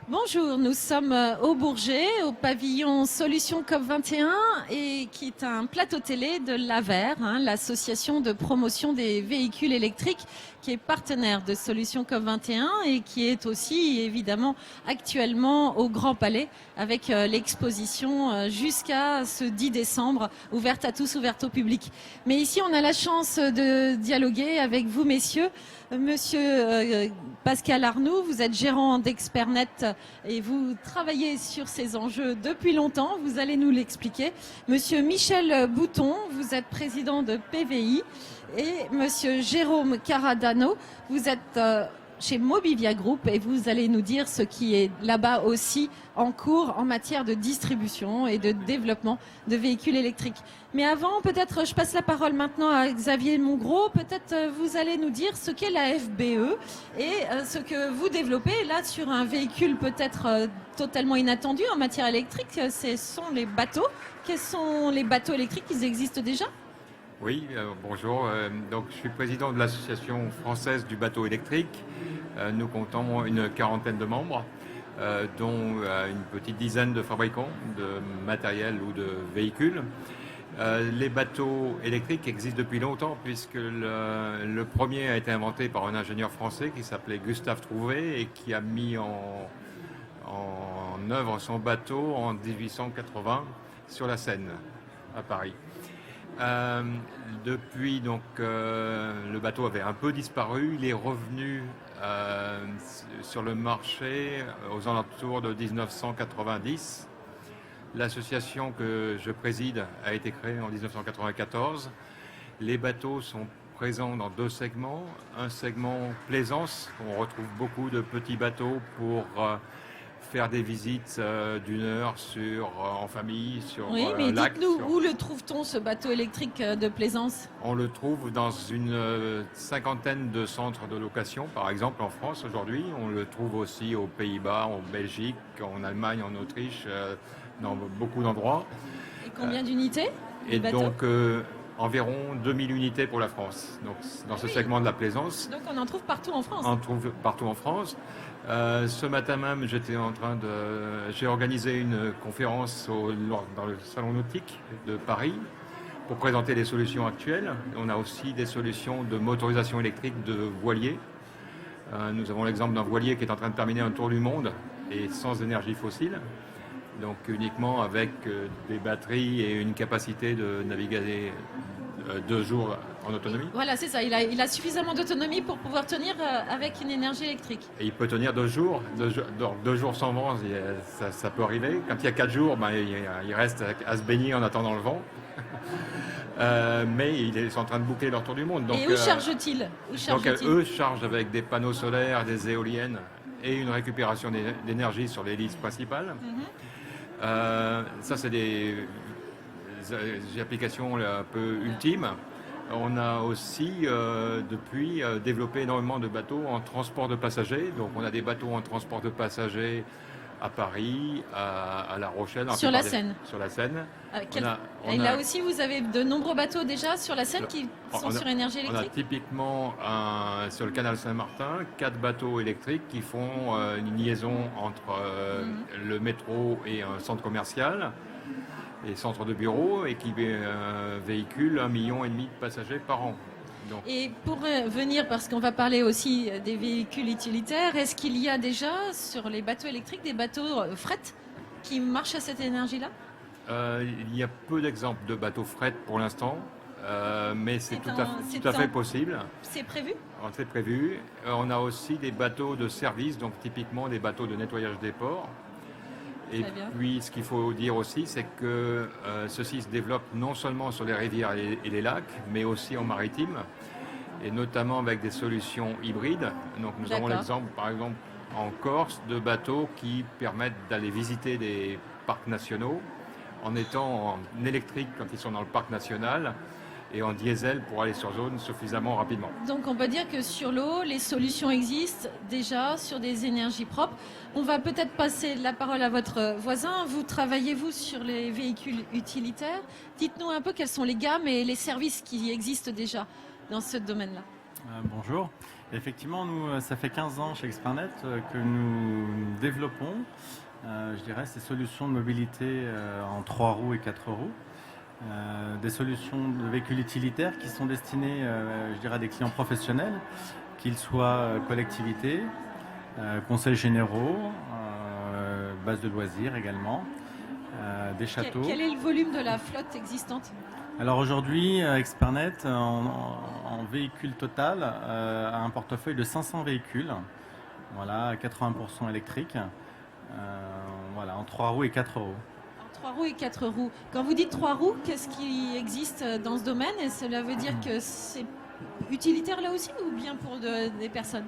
Bonjour, nous sommes au Bourget, au pavillon Solutions COP21, et qui est un plateau télé de l'AVER, l'association de promotion des véhicules électriques, qui est partenaire de Solutions COP21 et qui est aussi évidemment actuellement au Grand Palais avec l'exposition jusqu'à ce 10 décembre, ouverte à tous, ouverte au public. Mais ici, on a la chance de dialoguer avec vous, messieurs. Monsieur Pascal Arnoux, vous êtes gérant d'Expertnet et vous travaillez sur ces enjeux depuis longtemps. Vous allez nous l'expliquer. Monsieur Michel Bouton, vous êtes président de PVI. Et monsieur Jérôme Caradano, vous êtes chez Mobivia Group et vous allez nous dire ce qui est là-bas aussi en cours en matière de distribution et de développement de véhicules électriques. Mais avant, peut-être je passe la parole maintenant à Xavier Mongros. Peut-être vous allez nous dire ce qu'est la FBE et ce que vous développez là sur un véhicule peut-être totalement inattendu en matière électrique. Ce sont les bateaux. Quels sont les bateaux électriques? Ils existent déjà? Oui, bonjour. Donc, je suis président de l'Association française du bateau électrique. Nous comptons une quarantaine de membres, dont une petite dizaine de fabricants de matériel ou de véhicules. Les bateaux électriques existent depuis longtemps puisque le premier a été inventé par un ingénieur français qui s'appelait Gustave Trouvé et qui a mis en œuvre son bateau en 1880 sur la Seine, à Paris. Depuis, donc, le bateau avait un peu disparu. Il est revenu sur le marché aux alentours de 1990. L'association que je préside a été créée en 1994. Les bateaux sont présents dans deux segments. Un segment plaisance, on retrouve beaucoup de petits bateaux pour faire des visites d'une heure en famille sur oui, mais lac. Dites-nous, où le trouve-t-on, ce bateau électrique de plaisance? On le trouve dans une cinquantaine de centres de location, par exemple en France aujourd'hui. On le trouve aussi aux Pays-Bas, en Belgique, en Allemagne, en Autriche, dans beaucoup d'endroits. Et combien d'unités Et donc environ 2000 unités pour la France, donc dans ce segment de la plaisance. Donc on en trouve partout en France. On en trouve partout en France. Ce matin même, j'ai organisé une conférence dans le salon nautique de Paris pour présenter les solutions actuelles. On a aussi des solutions de motorisation électrique de voiliers. Nous avons l'exemple d'un voilier qui est en train de terminer un tour du monde et sans énergie fossile. Donc uniquement avec des batteries et une capacité de naviguer 2 jours en autonomie. Voilà, c'est ça. Il a suffisamment d'autonomie pour pouvoir tenir avec une énergie électrique. Et il peut tenir 2 jours. 2 jours sans vent, ça peut arriver. Quand il y a 4 jours, il reste à se baigner en attendant le vent. Mais ils sont en train de boucler leur tour du monde. Donc, et où chargent-ils? Eux chargent avec des panneaux solaires, des éoliennes et une récupération d'énergie sur l'hélice principale. Ça, c'est des applications un peu ultimes. On a aussi, depuis, développé énormément de bateaux en transport de passagers. Donc, on a des bateaux en transport de passagers à Paris, à La Rochelle. Sur la Seine. Sur la Seine. Et là aussi, vous avez de nombreux bateaux déjà sur la Seine qui sont sur énergie électrique? On a typiquement, sur le canal Saint-Martin, 4 bateaux électriques qui font une liaison entre le métro et un centre commercial et centre de bureau et qui véhiculent 1,5 million de passagers par an. Donc. Et pour venir, parce qu'on va parler aussi des véhicules utilitaires, est-ce qu'il y a déjà sur les bateaux électriques des bateaux fret qui marchent à cette énergie-là? Il y a peu d'exemples de bateaux fret pour l'instant, mais c'est tout à fait possible. C'est prévu? C'est prévu. On a aussi des bateaux de service, donc typiquement des bateaux de nettoyage des ports. Et puis, ce qu'il faut dire aussi, c'est que ceci se développe non seulement sur les rivières et les lacs, mais aussi en maritime, et notamment avec des solutions hybrides. Donc, nous avons l'exemple, par exemple, en Corse, de bateaux qui permettent d'aller visiter des parcs nationaux en étant en électrique quand ils sont dans le parc national et en diesel pour aller sur zone suffisamment rapidement. Donc on peut dire que sur l'eau, les solutions existent déjà sur des énergies propres. On va peut-être passer la parole à votre voisin. Vous travaillez-vous sur les véhicules utilitaires? Dites-nous un peu quelles sont les gammes et les services qui existent déjà dans ce domaine-là. Bonjour. Effectivement, nous, ça fait 15 ans chez Expernet que nous développons, je dirais, ces solutions de mobilité en 3 roues et 4 roues. Des solutions de véhicules utilitaires qui sont destinées, je dirais, à des clients professionnels, qu'ils soient collectivités, conseils généraux, bases de loisirs également, des châteaux. Quel est le volume de la flotte existante ? Alors aujourd'hui, Expernet, en véhicule total, a un portefeuille de 500 véhicules, voilà, 80% électriques, voilà, en 3 roues et 4 roues. 3 roues et 4 roues. Quand vous dites 3 roues, qu'est-ce qui existe dans ce domaine? Et cela veut dire que c'est utilitaire là aussi ou bien pour des personnes?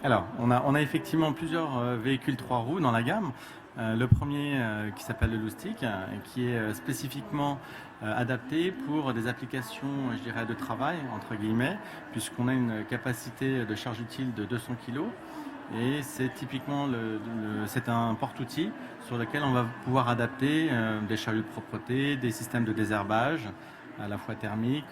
Alors, on a effectivement plusieurs véhicules 3 roues dans la gamme. Le premier qui s'appelle le Loustic, qui est spécifiquement adapté pour des applications, je dirais, de travail, entre guillemets, puisqu'on a une capacité de charge utile de 200 kg. Et c'est typiquement c'est un porte-outil sur lequel on va pouvoir adapter des chariots de propreté, des systèmes de désherbage, à la fois thermique,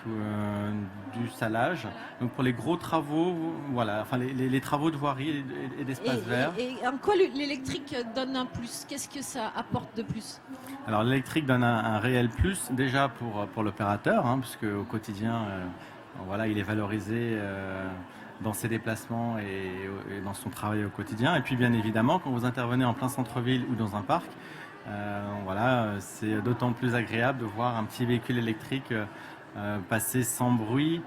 du salage. Donc pour les gros travaux, voilà, enfin les travaux de voirie et d'espace vert. Et en quoi l'électrique donne un plus? Qu'est-ce que ça apporte de plus? Alors l'électrique donne un réel plus déjà pour l'opérateur, hein, puisque au quotidien, voilà, il est valorisé dans ses déplacements et dans son travail au quotidien. Et puis bien évidemment, quand vous intervenez en plein centre-ville ou dans un parc, voilà, c'est d'autant plus agréable de voir un petit véhicule électrique passer sans bruit,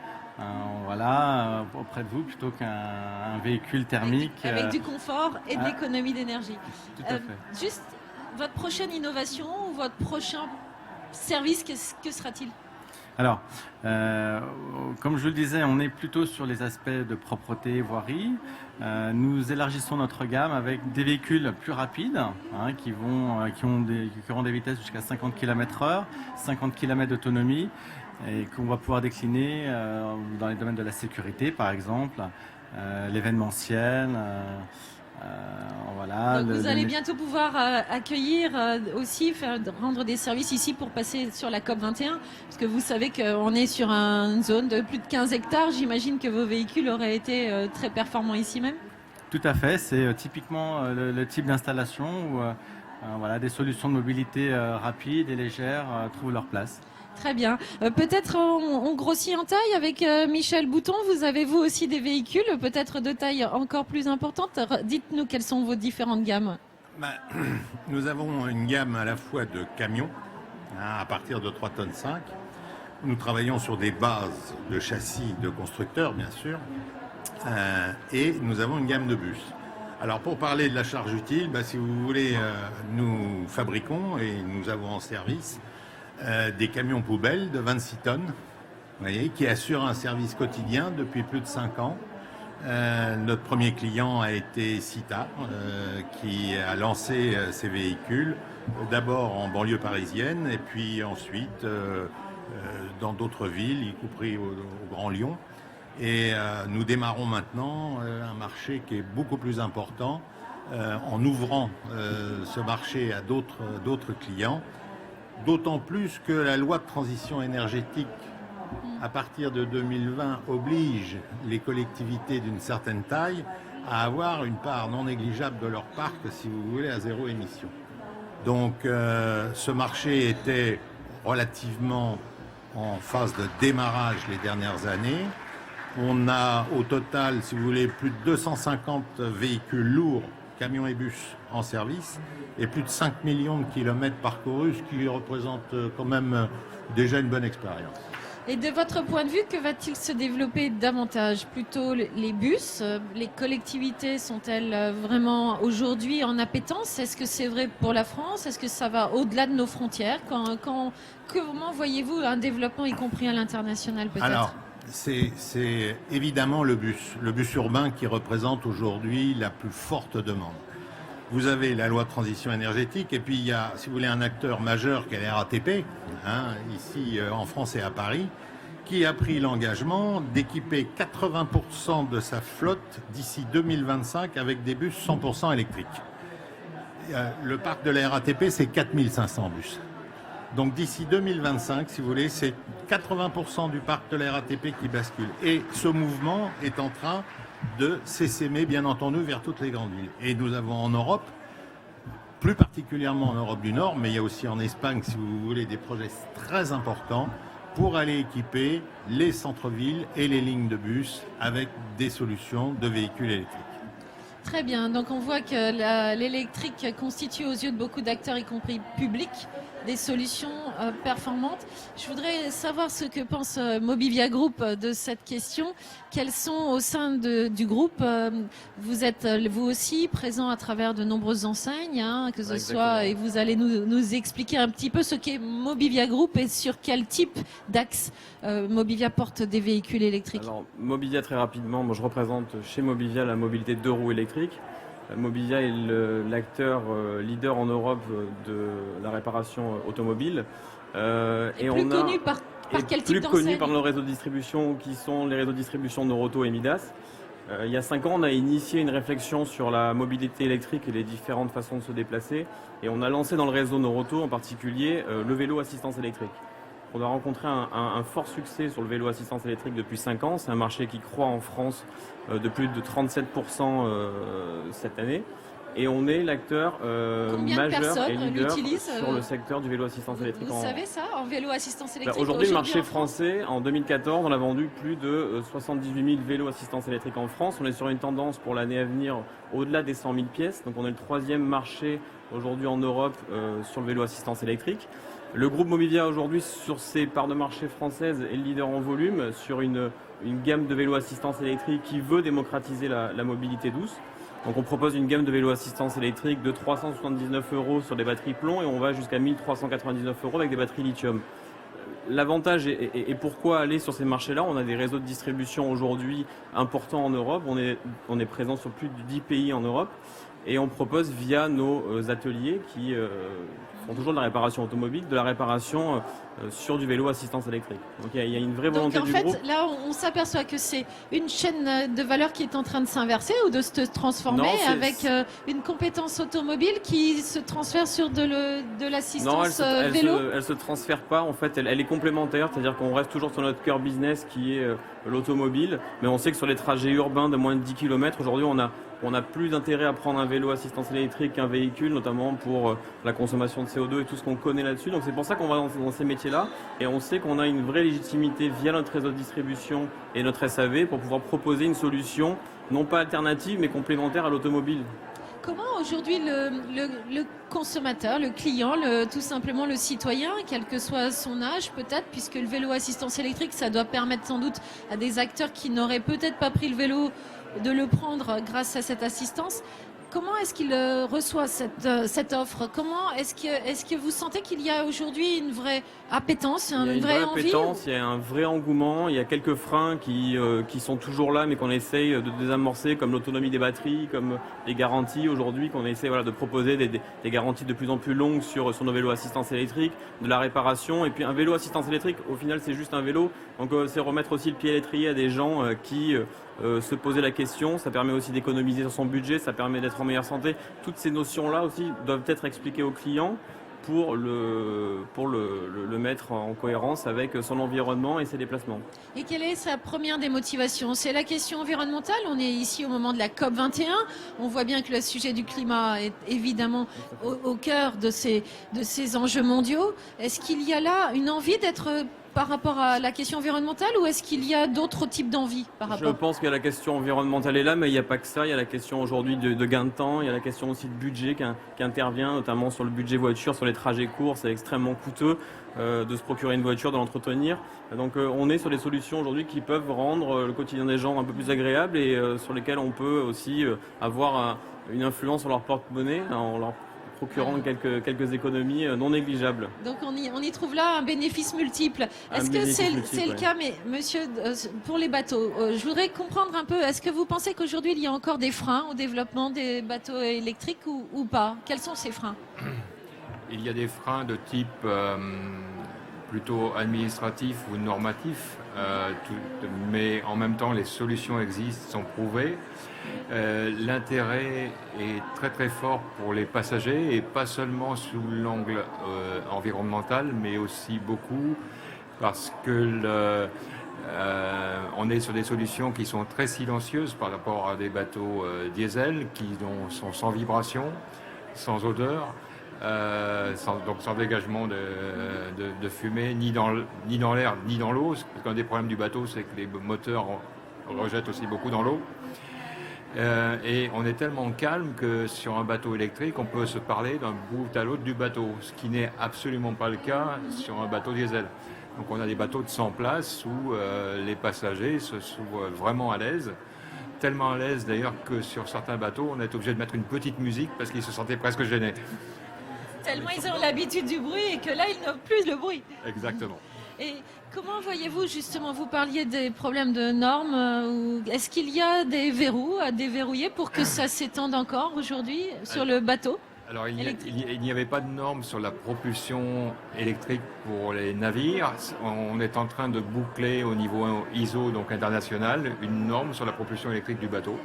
voilà, auprès de vous, plutôt qu'un véhicule thermique. Avec du confort et de l'économie d'énergie. Tout à fait. Juste, votre prochaine innovation ou votre prochain service, que sera-t-il? Alors, comme je le disais, on est plutôt sur les aspects de propreté, voirie. Nous élargissons notre gamme avec des véhicules plus rapides, hein, qui auront des vitesses jusqu'à 50 km/h, 50 km d'autonomie, et qu'on va pouvoir décliner dans les domaines de la sécurité, par exemple, l'événementiel. Voilà, donc vous allez bientôt pouvoir accueillir aussi, rendre des services ici pour passer sur la COP 21, parce que vous savez qu'on est sur une zone de plus de 15 hectares. J'imagine que vos véhicules auraient été très performants ici même. Tout à fait, c'est typiquement le type d'installation où voilà, des solutions de mobilité rapides et légères trouvent leur place. Très bien. Peut-être on grossit en taille avec Michel Bouton. Vous avez vous aussi des véhicules, peut-être de taille encore plus importante. Dites-nous quelles sont vos différentes gammes. Nous avons une gamme à la fois de camions, hein, à partir de 3,5 tonnes. Nous travaillons sur des bases de châssis de constructeurs, bien sûr. Et nous avons une gamme de bus. Alors pour parler de la charge utile, si vous voulez, nous fabriquons et nous avons en service des camions poubelles de 26 tonnes, vous voyez, qui assurent un service quotidien depuis plus de 5 ans. Notre premier client a été Cita, qui a lancé ces véhicules, d'abord en banlieue parisienne et puis ensuite dans d'autres villes, y compris au Grand Lyon. Et nous démarrons maintenant un marché qui est beaucoup plus important en ouvrant ce marché à d'autres clients. D'autant plus que la loi de transition énergétique, à partir de 2020, oblige les collectivités d'une certaine taille à avoir une part non négligeable de leur parc, si vous voulez, à zéro émission. Donc ce marché était relativement en phase de démarrage les dernières années. On a au total, si vous voulez, plus de 250 véhicules lourds, camions et bus en service, et plus de 5 millions de kilomètres parcourus, ce qui représente quand même déjà une bonne expérience. Et de votre point de vue, que va-t-il se développer davantage? Plutôt les bus? Les collectivités sont-elles vraiment aujourd'hui en appétence? Est-ce que c'est vrai pour la France? Est-ce que ça va au-delà de nos frontières? Comment voyez-vous un développement, y compris à l'international peut-être? Alors, c'est évidemment le bus urbain qui représente aujourd'hui la plus forte demande. Vous avez la loi de transition énergétique et puis il y a, si vous voulez, un acteur majeur qui est la RATP, hein, ici en France et à Paris, qui a pris l'engagement d'équiper 80% de sa flotte d'ici 2025 avec des bus 100% électriques. Le parc de la RATP, c'est 4500 bus. Donc d'ici 2025, si vous voulez, c'est 80% du parc de la RATP qui bascule. Et ce mouvement est en train de s'essaimer, bien entendu, vers toutes les grandes villes. Et nous avons en Europe, plus particulièrement en Europe du Nord, mais il y a aussi en Espagne, si vous voulez, des projets très importants pour aller équiper les centres-villes et les lignes de bus avec des solutions de véhicules électriques. Très bien, donc on voit que l'électrique constitue aux yeux de beaucoup d'acteurs, y compris publics, des solutions performantes. Je voudrais savoir ce que pense Mobivia Group de cette question. Quels sont au sein du groupe, vous êtes vous aussi présent à travers de nombreuses enseignes, hein, que ce soit, et vous allez nous expliquer un petit peu ce qu'est Mobivia Group et sur quel type d'axe Mobivia porte des véhicules électriques. Alors Mobivia, très rapidement, moi je représente chez Mobivia la mobilité de 2 roues électriques. Mobivia est l'acteur leader en Europe de la réparation automobile. Et plus connu par quel type d'enseigne ? Plus connu par nos réseaux de distribution qui sont les réseaux de distribution Noroto et Midas. Il y a 5 ans, on a initié une réflexion sur la mobilité électrique et les différentes façons de se déplacer. Et on a lancé dans le réseau Noroto en particulier le vélo assistance électrique. On a rencontré un fort succès sur le vélo assistance électrique depuis 5 ans. C'est un marché qui croît en France de plus de 37% cette année. Et on est l'acteur majeur et leader sur le secteur du vélo assistance électrique. Vous savez ça, en vélo assistance électrique? Aujourd'hui, le marché français, en 2014, on a vendu plus de 78 000 vélos assistance électrique en France. On est sur une tendance pour l'année à venir au-delà des 100 000 pièces. Donc on est le 3e marché aujourd'hui en Europe sur le vélo assistance électrique. Le groupe Mobivia aujourd'hui, sur ses parts de marché françaises, est le leader en volume sur une gamme de vélos assistance électrique qui veut démocratiser la mobilité douce. Donc on propose une gamme de vélos assistance électrique de 379 € sur des batteries plomb et on va jusqu'à 1399 € avec des batteries lithium. L'avantage et pourquoi aller sur ces marchés-là, on a des réseaux de distribution aujourd'hui importants en Europe, on est présent sur plus de 10 pays en Europe et on propose via nos ateliers qui font toujours de la réparation automobile, de la réparation sur du vélo assistance électrique. Donc il y a une vraie volonté du groupe. Donc en fait, là, on s'aperçoit que c'est une chaîne de valeur qui est en train de s'inverser ou de se transformer avec une compétence automobile qui se transfère sur de l'assistance vélo. Elle se transfère pas. En fait, elle est complémentaire, c'est-à-dire qu'on reste toujours sur notre cœur business qui est l'automobile, mais on sait que sur les trajets urbains de moins de 10 km, aujourd'hui, on a plus d'intérêt à prendre un vélo assistance électrique qu'un véhicule, notamment pour la consommation de CO2 et tout ce qu'on connaît là-dessus. Donc c'est pour ça qu'on va dans ces métiers-là et on sait qu'on a une vraie légitimité via notre réseau de distribution et notre SAV pour pouvoir proposer une solution non pas alternative mais complémentaire à l'automobile. Comment aujourd'hui le consommateur, le client, tout simplement le citoyen, quel que soit son âge peut-être, puisque le vélo assistance électrique, ça doit permettre sans doute à des acteurs qui n'auraient peut-être pas pris le vélo de le prendre grâce à cette assistance. Comment est-ce qu'il reçoit cette offre? Comment est-ce que vous sentez qu'il y a aujourd'hui une vraie appétence, une vraie envie? Il y a un vrai engouement, il y a quelques freins qui sont toujours là mais qu'on essaye de désamorcer, comme l'autonomie des batteries, comme les garanties aujourd'hui, qu'on essaie de proposer des garanties de plus en plus longues sur nos vélos assistance électrique, de la réparation. Et puis un vélo assistance électrique, au final c'est juste un vélo, donc c'est remettre aussi le pied à l'étrier à des gens qui se poser la question, ça permet aussi d'économiser sur son budget, ça permet d'être en meilleure santé. Toutes ces notions-là aussi doivent être expliquées au client pour le mettre en cohérence avec son environnement et ses déplacements. Et quelle est sa première des motivations? C'est la question environnementale. On est ici au moment de la COP21. On voit bien que le sujet du climat est évidemment au cœur de ces enjeux mondiaux. Est-ce qu'il y a là une envie d'être par rapport à la question environnementale ou est-ce qu'il y a d'autres types d'envies par rapport? Je pense que la question environnementale est là, mais il n'y a pas que ça. Il y a la question aujourd'hui de gain de temps, il y a la question aussi de budget qui intervient, notamment sur le budget voiture, sur les trajets courts. C'est extrêmement coûteux de se procurer une voiture, de l'entretenir. Donc on est sur des solutions aujourd'hui qui peuvent rendre le quotidien des gens un peu plus agréable et sur lesquelles on peut aussi avoir une influence sur leur porte-monnaie en leur procurant quelques économies non négligeables. Donc on y trouve là un bénéfice multiple. Est-ce que c'est le cas, mais monsieur, pour les bateaux, je voudrais comprendre un peu, est-ce que vous pensez qu'aujourd'hui il y a encore des freins au développement des bateaux électriques ou pas? Quels sont ces freins? Il y a des freins de type plutôt administratif ou normatif. mais en même temps, les solutions existent, sont prouvées. L'intérêt est très très fort pour les passagers et pas seulement sous l'angle environnemental, mais aussi beaucoup parce que on est sur des solutions qui sont très silencieuses par rapport à des bateaux diesel qui sont sans vibration, sans odeur, donc sans dégagement de fumée, ni dans l'air, ni dans l'eau. Parce qu'un des problèmes du bateau, c'est que les moteurs rejettent aussi beaucoup dans l'eau. Et on est tellement calme que sur un bateau électrique, on peut se parler d'un bout à l'autre du bateau, ce qui n'est absolument pas le cas sur un bateau diesel. Donc on a des bateaux de 100 places où les passagers se trouvent vraiment à l'aise. Tellement à l'aise d'ailleurs que sur certains bateaux, on est obligé de mettre une petite musique parce qu'ils se sentaient presque gênés. Tellement ils ont l'habitude du bruit et que là, ils n'ont plus le bruit. Exactement. Et comment voyez-vous justement, vous parliez des problèmes de normes, est-ce qu'il y a des verrous à déverrouiller pour que ça s'étende encore aujourd'hui sur le bateau? Alors il n'y avait pas de normes sur la propulsion électrique pour les navires. On est en train de boucler au niveau ISO, donc international, une norme sur la propulsion électrique du bateau.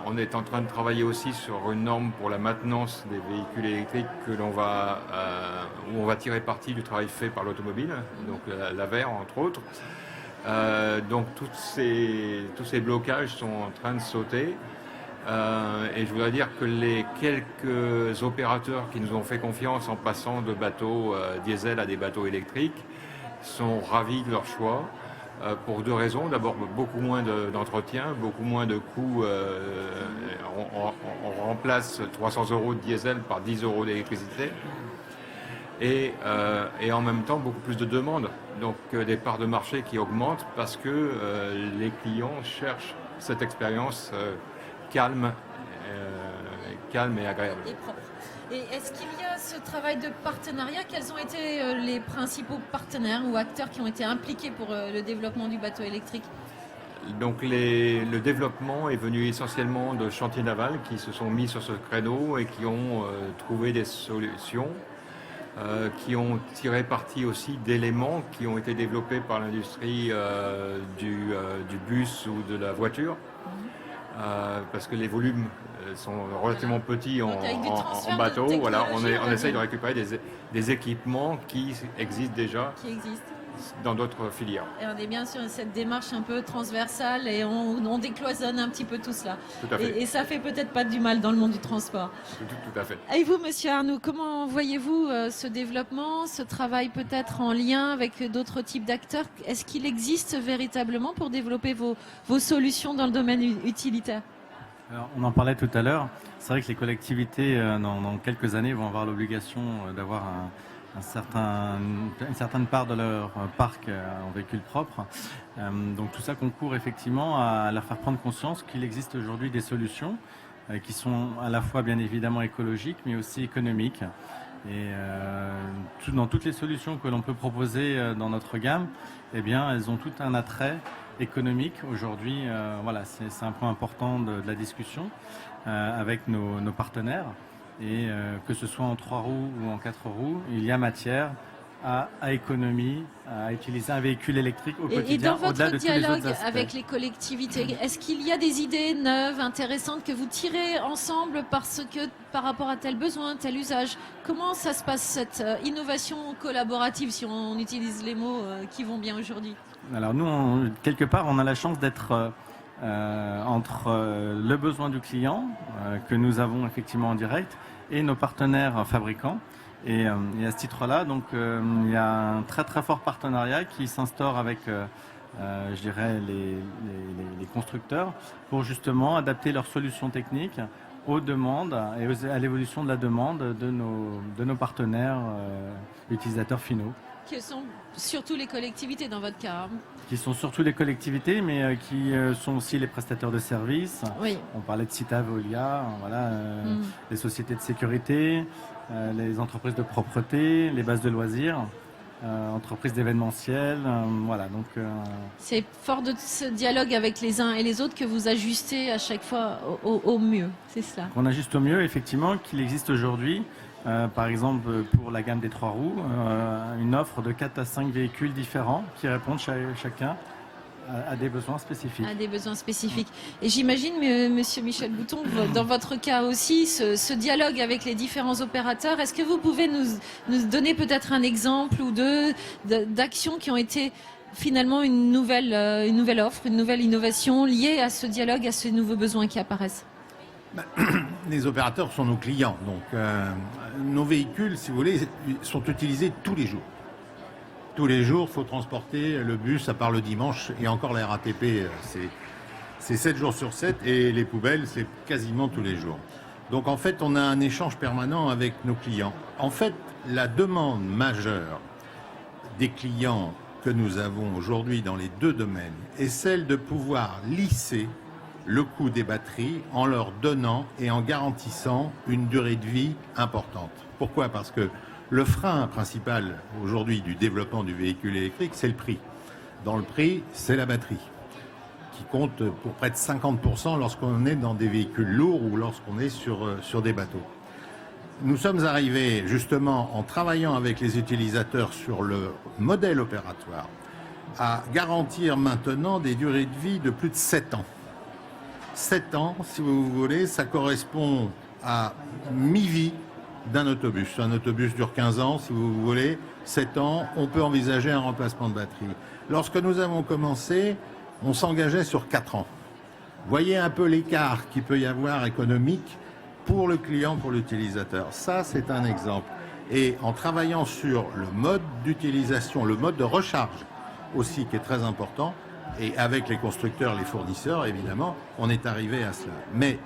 On est en train de travailler aussi sur une norme pour la maintenance des véhicules électriques où on va tirer parti du travail fait par l'automobile, donc l'AVER entre autres. Donc tous ces blocages sont en train de sauter. Et je voudrais dire que les quelques opérateurs qui nous ont fait confiance en passant de bateaux diesel à des bateaux électriques sont ravis de leur choix. Pour deux raisons. D'abord, beaucoup moins d'entretien, beaucoup moins de coûts. On remplace 300 € de diesel par 10 € d'électricité. Et en même temps, beaucoup plus de demandes. Donc, des parts de marché qui augmentent parce que les clients cherchent cette expérience calme et agréable. Et propre. Et est-ce qu'il y a ce travail de partenariat? Quels ont été les principaux partenaires ou acteurs qui ont été impliqués pour le développement du bateau électrique? Donc le développement est venu essentiellement de chantiers navals qui se sont mis sur ce créneau et qui ont trouvé des solutions, qui ont tiré parti aussi d'éléments qui ont été développés par l'industrie du bus ou de la voiture. Parce que les volumes sont relativement petits en bateau. Voilà, on essaye de récupérer des équipements qui existent déjà dans d'autres filières. Et on est bien sur cette démarche un peu transversale et on décloisonne un petit peu tout cela. Tout à fait. Et ça fait peut-être pas du mal dans le monde du transport. Tout à fait. Et vous, monsieur Arnoux, comment voyez-vous ce développement, ce travail peut-être en lien avec d'autres types d'acteurs? Est-ce qu'il existe véritablement pour développer vos solutions dans le domaine utilitaire? Alors, on en parlait tout à l'heure. C'est vrai que les collectivités, dans quelques années, vont avoir l'obligation d'avoir une certaine part de leur parc en véhicules propres. Donc tout ça concourt effectivement à leur faire prendre conscience qu'il existe aujourd'hui des solutions qui sont à la fois bien évidemment écologiques mais aussi économiques. Et dans toutes les solutions que l'on peut proposer dans notre gamme, eh bien, elles ont tout un attrait économique. Aujourd'hui, voilà, c'est un point important de la discussion avec nos partenaires. Et que ce soit en 3 roues ou en 4 roues, il y a matière à économie, à utiliser un véhicule électrique au quotidien. Et dans votre dialogue autres avec les collectivités, est-ce qu'il y a des idées neuves, intéressantes que vous tirez ensemble par rapport à tel besoin, tel usage? Comment ça se passe, cette innovation collaborative, si on utilise les mots qui vont bien aujourd'hui? Alors nous, quelque part, on a la chance d'être entre le besoin du client, que nous avons effectivement en direct, et nos partenaires fabricants. Et à ce titre-là, donc, il y a un très très fort partenariat qui s'instaure avec, je dirais, les constructeurs pour justement adapter leurs solutions techniques aux demandes et à l'évolution de la demande de nos partenaires utilisateurs finaux. Qui sont surtout les collectivités dans votre cas. Qui sont surtout les collectivités, mais qui sont aussi les prestataires de services. Oui. On parlait de Cita, Veolia, voilà, les sociétés de sécurité, les entreprises de propreté, les bases de loisirs, entreprises d'événementiel, voilà. Donc c'est fort de ce dialogue avec les uns et les autres que vous ajustez à chaque fois au mieux, c'est cela. On ajuste au mieux, effectivement, qu'il existe aujourd'hui Par exemple, pour la gamme des 3 roues, une offre de 4 à 5 véhicules différents qui répondent chacun à des besoins spécifiques. À des besoins spécifiques. Et j'imagine, Monsieur Michel Bouton, dans votre cas aussi, ce dialogue avec les différents opérateurs, est-ce que vous pouvez nous donner peut-être un exemple ou deux d'actions qui ont été finalement une nouvelle offre, une nouvelle innovation liée à ce dialogue, à ces nouveaux besoins qui apparaissent? Les opérateurs sont nos clients, donc nos véhicules, si vous voulez, sont utilisés tous les jours. Tous les jours, il faut transporter le bus, à part le dimanche, et encore la RATP, c'est 7 jours sur 7, et les poubelles, c'est quasiment tous les jours. Donc en fait, on a un échange permanent avec nos clients. En fait, la demande majeure des clients que nous avons aujourd'hui dans les deux domaines est celle de pouvoir lisser le coût des batteries en leur donnant et en garantissant une durée de vie importante. Pourquoi ? Parce que le frein principal aujourd'hui du développement du véhicule électrique, c'est le prix. Dans le prix, c'est la batterie, qui compte pour près de 50% lorsqu'on est dans des véhicules lourds ou lorsqu'on est sur des bateaux. Nous sommes arrivés justement en travaillant avec les utilisateurs sur le modèle opératoire à garantir maintenant des durées de vie de plus de 7 ans. 7 ans, si vous voulez, ça correspond à mi-vie d'un autobus. Un autobus dure 15 ans, si vous voulez. 7 ans, on peut envisager un remplacement de batterie. Lorsque nous avons commencé, on s'engageait sur 4 ans. Voyez un peu l'écart qu'il peut y avoir économique pour le client, pour l'utilisateur. Ça, c'est un exemple. Et en travaillant sur le mode d'utilisation, le mode de recharge aussi, qui est très important, et avec les constructeurs, les fournisseurs, évidemment, on est arrivé à cela. Mais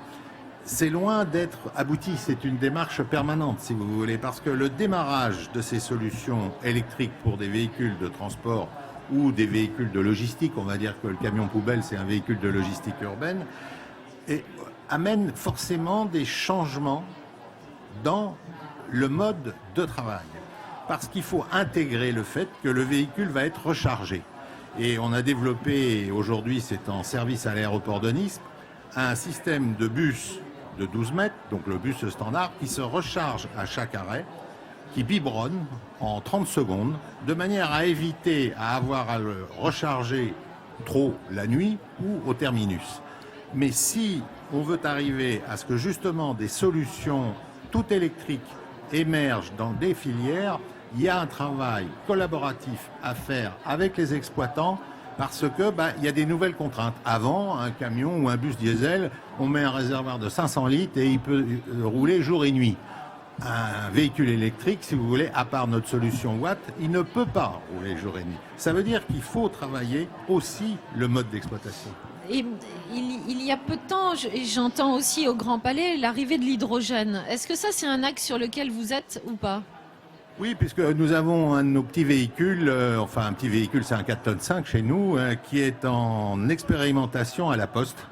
c'est loin d'être abouti, c'est une démarche permanente, si vous voulez, parce que le démarrage de ces solutions électriques pour des véhicules de transport ou des véhicules de logistique, on va dire que le camion poubelle, c'est un véhicule de logistique urbaine, et amène forcément des changements dans le mode de travail. Parce qu'il faut intégrer le fait que le véhicule va être rechargé. Et on a développé, aujourd'hui c'est en service à l'aéroport de Nice, un système de bus de 12 mètres, donc le bus standard, qui se recharge à chaque arrêt, qui biberonne en 30 secondes, de manière à éviter à avoir à le recharger trop la nuit ou au terminus. Mais si on veut arriver à ce que justement des solutions tout électriques émergent dans des filières, il y a un travail collaboratif à faire avec les exploitants parce que il y a des nouvelles contraintes. Avant, un camion ou un bus diesel, on met un réservoir de 500 litres et il peut rouler jour et nuit. Un véhicule électrique, si vous voulez, à part notre solution Watt, il ne peut pas rouler jour et nuit. Ça veut dire qu'il faut travailler aussi le mode d'exploitation. Et il y a peu de temps, j'entends aussi au Grand Palais l'arrivée de l'hydrogène. Est-ce que ça, c'est un axe sur lequel vous êtes ou pas ? Oui, puisque nous avons un de nos petits véhicules, un petit véhicule, c'est un 4,5 tonnes chez nous, qui est en expérimentation à la Poste,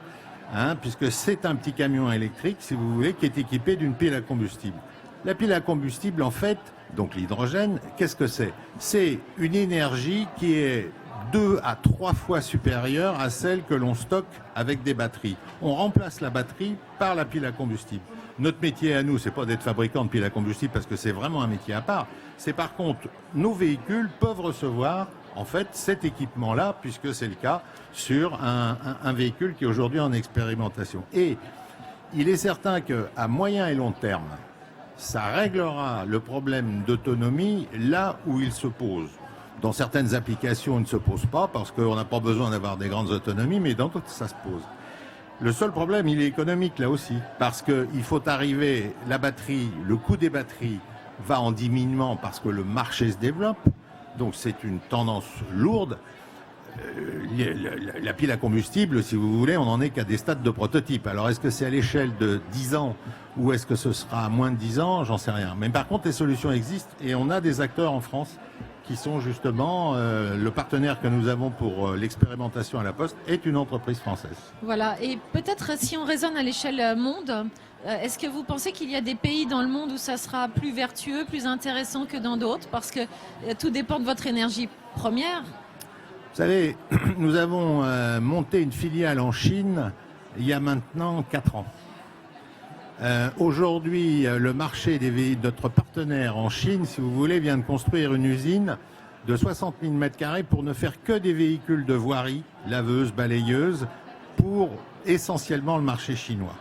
puisque c'est un petit camion électrique, si vous voulez, qui est équipé d'une pile à combustible. La pile à combustible, en fait, donc l'hydrogène, qu'est-ce que c'est ? C'est une énergie qui est 2 à 3 fois supérieure à celle que l'on stocke avec des batteries. On remplace la batterie par la pile à combustible. Notre métier à nous, c'est pas d'être fabricant de piles à combustible parce que c'est vraiment un métier à part. C'est par contre, nos véhicules peuvent recevoir en fait cet équipement-là, puisque c'est le cas sur un véhicule qui est aujourd'hui en expérimentation. Et il est certain qu'à moyen et long terme, ça réglera le problème d'autonomie là où il se pose. Dans certaines applications, il ne se pose pas parce qu'on n'a pas besoin d'avoir des grandes autonomies, mais dans d'autres, ça se pose. Le seul problème, il est économique là aussi, parce qu'il faut arriver, la batterie, le coût des batteries va en diminuant parce que le marché se développe, donc c'est une tendance lourde. La pile à combustible, si vous voulez, on n'en est qu'à des stades de prototype. Alors est-ce que c'est à l'échelle de 10 ans ou est-ce que ce sera à moins de 10 ans? J'en sais rien. Mais par contre, les solutions existent et on a des acteurs en France qui sont justement le partenaire que nous avons pour l'expérimentation à la Poste est une entreprise française. Voilà, et peut-être si on raisonne à l'échelle monde, est-ce que vous pensez qu'il y a des pays dans le monde où ça sera plus vertueux, plus intéressant que dans d'autres? Parce que tout dépend de votre énergie première. Vous savez, nous avons monté une filiale en Chine il y a maintenant 4 ans. Aujourd'hui, le marché notre partenaire en Chine, si vous voulez, vient de construire une usine de 60 000 m² pour ne faire que des véhicules de voirie, laveuses, balayeuses, pour essentiellement le marché chinois.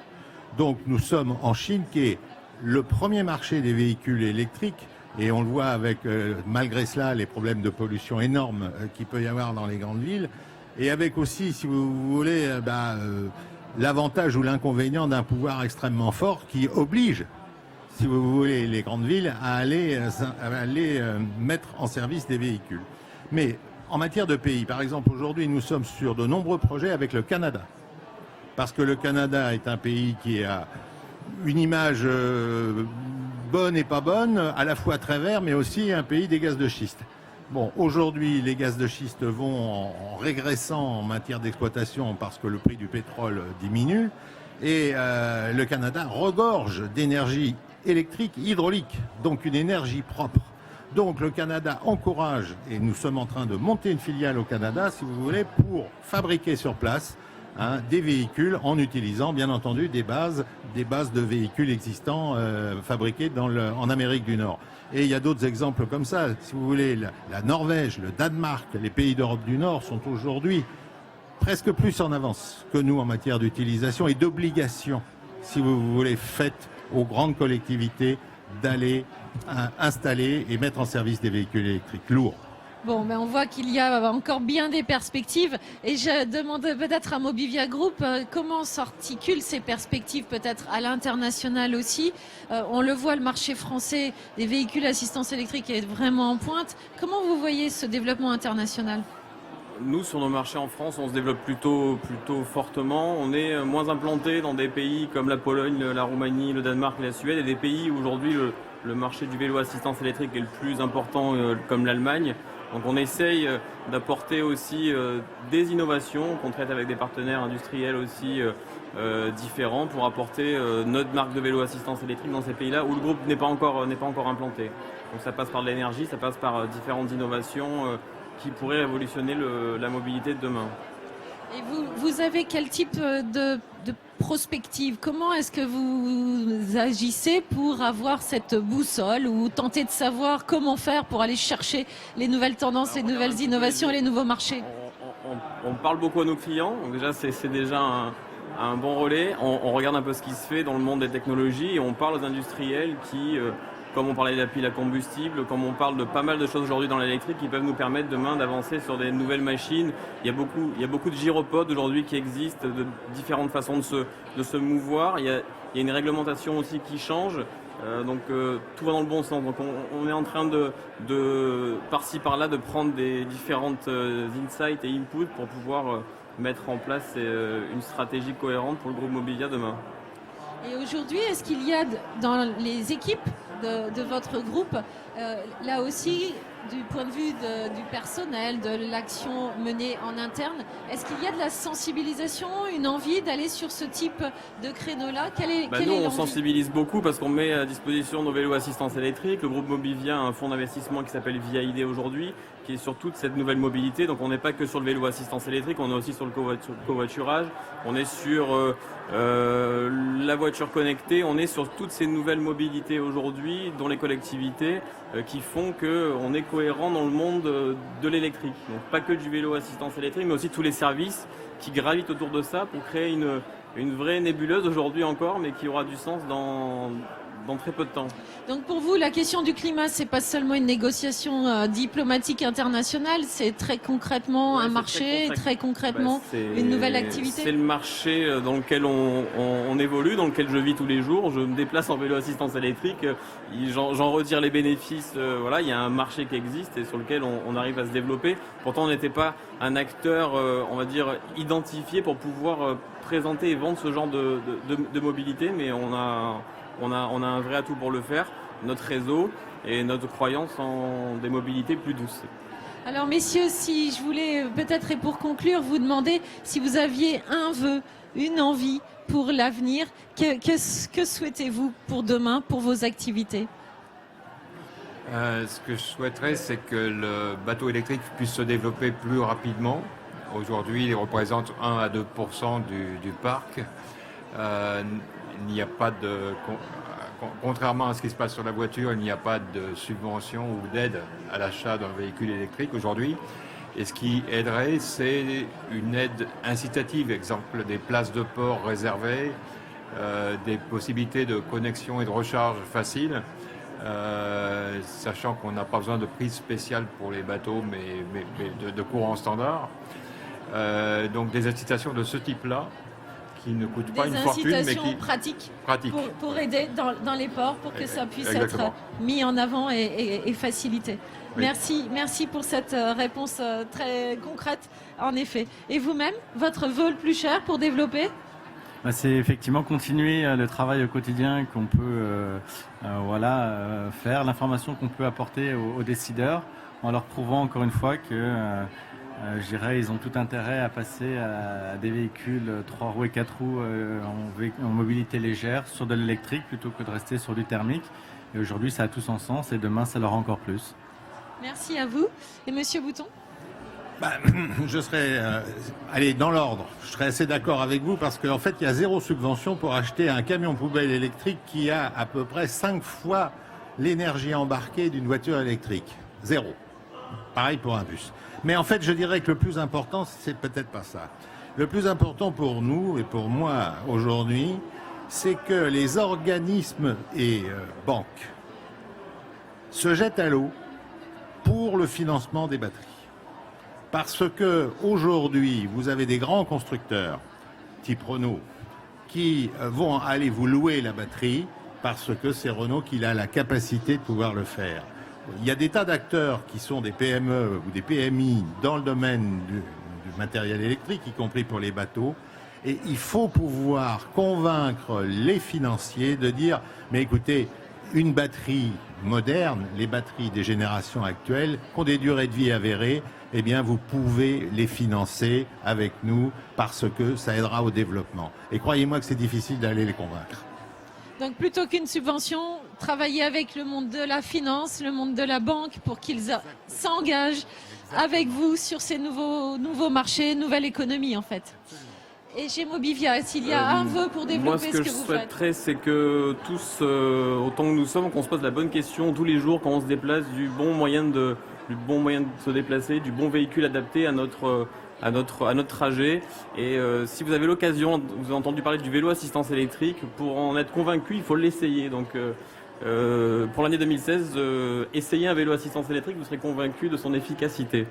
Donc nous sommes en Chine qui est le premier marché des véhicules électriques, et on le voit avec, malgré cela, les problèmes de pollution énormes qu'il peut y avoir dans les grandes villes, et avec aussi, si vous voulez, l'avantage ou l'inconvénient d'un pouvoir extrêmement fort qui oblige, si vous voulez, les grandes villes à aller mettre en service des véhicules. Mais en matière de pays, par exemple, aujourd'hui, nous sommes sur de nombreux projets avec le Canada. Parce que le Canada est un pays qui a une image bonne et pas bonne, à la fois très vert, mais aussi un pays des gaz de schiste. Bon, aujourd'hui, les gaz de schiste vont en régressant en matière d'exploitation parce que le prix du pétrole diminue. Et le Canada regorge d'énergie électrique hydraulique, donc une énergie propre. Donc le Canada encourage, et nous sommes en train de monter une filiale au Canada, si vous voulez, pour fabriquer sur place des véhicules en utilisant bien entendu des bases de véhicules existants fabriqués en Amérique du Nord. Et il y a d'autres exemples comme ça. Si vous voulez, la Norvège, le Danemark, les pays d'Europe du Nord sont aujourd'hui presque plus en avance que nous en matière d'utilisation et d'obligation, si vous voulez, faites aux grandes collectivités d'aller installer et mettre en service des véhicules électriques lourds. Bon, on voit qu'il y a encore bien des perspectives. Et je demande peut-être à Mobivia Group comment s'articulent ces perspectives peut-être à l'international aussi. On le voit, le marché français des véhicules assistance électrique est vraiment en pointe. Comment vous voyez ce développement international ? Nous, sur nos marchés en France, on se développe plutôt fortement. On est moins implanté dans des pays comme la Pologne, la Roumanie, le Danemark et la Suède, et des pays où aujourd'hui le marché du vélo assistance électrique est le plus important, comme l'Allemagne. Donc on essaye d'apporter aussi des innovations qu'on traite avec des partenaires industriels aussi différents pour apporter notre marque de vélo assistance électrique dans ces pays-là où le groupe n'est pas encore implanté. Donc ça passe par de l'énergie, ça passe par différentes innovations qui pourraient révolutionner la mobilité de demain. Et vous avez quel type de prospective ? Comment est-ce que vous agissez pour avoir cette boussole ou tenter de savoir comment faire pour aller chercher les nouvelles tendances, les nouvelles innovations et les nouveaux marchés ? On parle beaucoup à nos clients, donc déjà c'est déjà un bon relais. On regarde un peu ce qui se fait dans le monde des technologies et on parle aux industriels qui, comme on parlait de la pile à combustible, comme on parle de pas mal de choses aujourd'hui dans l'électrique qui peuvent nous permettre demain d'avancer sur des nouvelles machines. Il y a beaucoup de gyropodes aujourd'hui qui existent, de différentes façons de se mouvoir. Il y a une réglementation aussi qui change. Donc tout va dans le bon sens. Donc on est en train de par-ci par-là de prendre des différentes insights et inputs pour pouvoir mettre en place une stratégie cohérente pour le groupe Mobivia demain. Et aujourd'hui, est-ce qu'il y a dans les équipes de votre groupe, là aussi, du point de vue du personnel, de l'action menée en interne, est-ce qu'il y a de la sensibilisation, une envie d'aller sur ce type de créneau-là ? Nous, on sensibilise beaucoup parce qu'on met à disposition nos vélos assistance électrique. Le groupe Mobivia a un fonds d'investissement qui s'appelle VIAID aujourd'hui, qui est sur toute cette nouvelle mobilité. Donc on n'est pas que sur le vélo assistance électrique, on est aussi sur le covoiturage, on est sur la voiture connectée, on est sur toutes ces nouvelles mobilités aujourd'hui, dont les collectivités, qui font qu'on est cohérent dans le monde de l'électrique. Donc pas que du vélo assistance électrique, mais aussi tous les services qui gravitent autour de ça pour créer une vraie nébuleuse aujourd'hui encore, mais qui aura du sens dans très peu de temps. Donc pour vous, la question du climat, c'est pas seulement une négociation diplomatique internationale, c'est très concrètement un marché, très concrètement une nouvelle activité. C'est le marché dans lequel on évolue, dans lequel je vis tous les jours. Je me déplace en vélo assistance électrique, j'en retire les bénéfices. Voilà, il y a un marché qui existe et sur lequel on arrive à se développer. Pourtant, on n'était pas un acteur, on va dire, identifié pour pouvoir présenter et vendre ce genre de mobilité, mais on a un vrai atout pour le faire, notre réseau et notre croyance en des mobilités plus douces. Alors messieurs, si je voulais peut-être et pour conclure vous demander si vous aviez un vœu, une envie pour l'avenir, que souhaitez-vous pour demain, pour vos activités ? Ce que je souhaiterais, c'est que le bateau électrique puisse se développer plus rapidement. Aujourd'hui, il représente 1 à 2% du parc. il n'y a pas de... Contrairement à ce qui se passe sur la voiture, il n'y a pas de subvention ou d'aide à l'achat d'un véhicule électrique aujourd'hui. Et ce qui aiderait, c'est une aide incitative, exemple des places de port réservées, des possibilités de connexion et de recharge facile, sachant qu'on n'a pas besoin de prise spéciale pour les bateaux, mais de courant standard. Donc des incitations de ce type-là, qui ne coûtent pas une fortune, mais qui... pratiques pour ouais. aider dans les ports, pour que ça puisse Exactement. être mis en avant et facilité. Oui. Merci pour cette réponse très concrète, en effet. Et vous-même, votre vœu le plus cher pour développer ? C'est effectivement continuer le travail au quotidien qu'on peut faire, l'information qu'on peut apporter aux décideurs, en leur prouvant encore une fois que je dirais, ils ont tout intérêt à passer à des véhicules 3 roues et 4 roues en mobilité légère sur de l'électrique plutôt que de rester sur du thermique. Et aujourd'hui, ça a tout son sens et demain, ça l'aura encore plus. Merci à vous. Et Monsieur Bouton ? Je serais, dans l'ordre, je serais assez d'accord avec vous parce qu'en fait, il y a 0 subvention pour acheter un camion poubelle électrique qui a à peu près 5 fois l'énergie embarquée d'une voiture électrique. 0. Pareil pour un bus. Mais en fait, je dirais que le plus important, c'est peut-être pas ça. Le plus important pour nous et pour moi aujourd'hui, c'est que les organismes et banques se jettent à l'eau pour le financement des batteries. Parce que aujourd'hui, vous avez des grands constructeurs, type Renault, qui vont aller vous louer la batterie parce que c'est Renault qui a la capacité de pouvoir le faire. Il y a des tas d'acteurs qui sont des PME ou des PMI dans le domaine du matériel électrique, y compris pour les bateaux. Et il faut pouvoir convaincre les financiers de dire, mais écoutez, une batterie moderne, les batteries des générations actuelles, qui ont des durées de vie avérées, eh bien, vous pouvez les financer avec nous parce que ça aidera au développement. Et croyez-moi que c'est difficile d'aller les convaincre. Donc, plutôt qu'une subvention, travailler avec le monde de la finance, le monde de la banque, pour qu'ils s'engagent avec vous sur ces nouveaux marchés, nouvelle économie, en fait. Et chez Mobivia, s'il y a un vœu pour développer ce que vous je souhaiterais, c'est que tous, autant que nous sommes, qu'on se pose la bonne question tous les jours quand on se déplace du bon moyen de se déplacer, du bon véhicule adapté à notre trajet. Et si vous avez l'occasion, vous avez entendu parler du vélo assistance électrique, pour en être convaincu, il faut l'essayer. Donc pour l'année 2016, essayez un vélo assistance électrique, vous serez convaincu de son efficacité.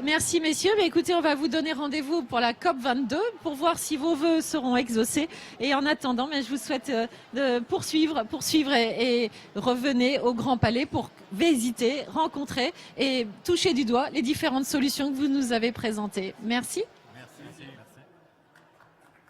Merci messieurs. Mais écoutez, on va vous donner rendez-vous pour la COP22 pour voir si vos vœux seront exaucés. Et en attendant, je vous souhaite de poursuivre et revenez au Grand Palais pour visiter, rencontrer et toucher du doigt les différentes solutions que vous nous avez présentées. Merci.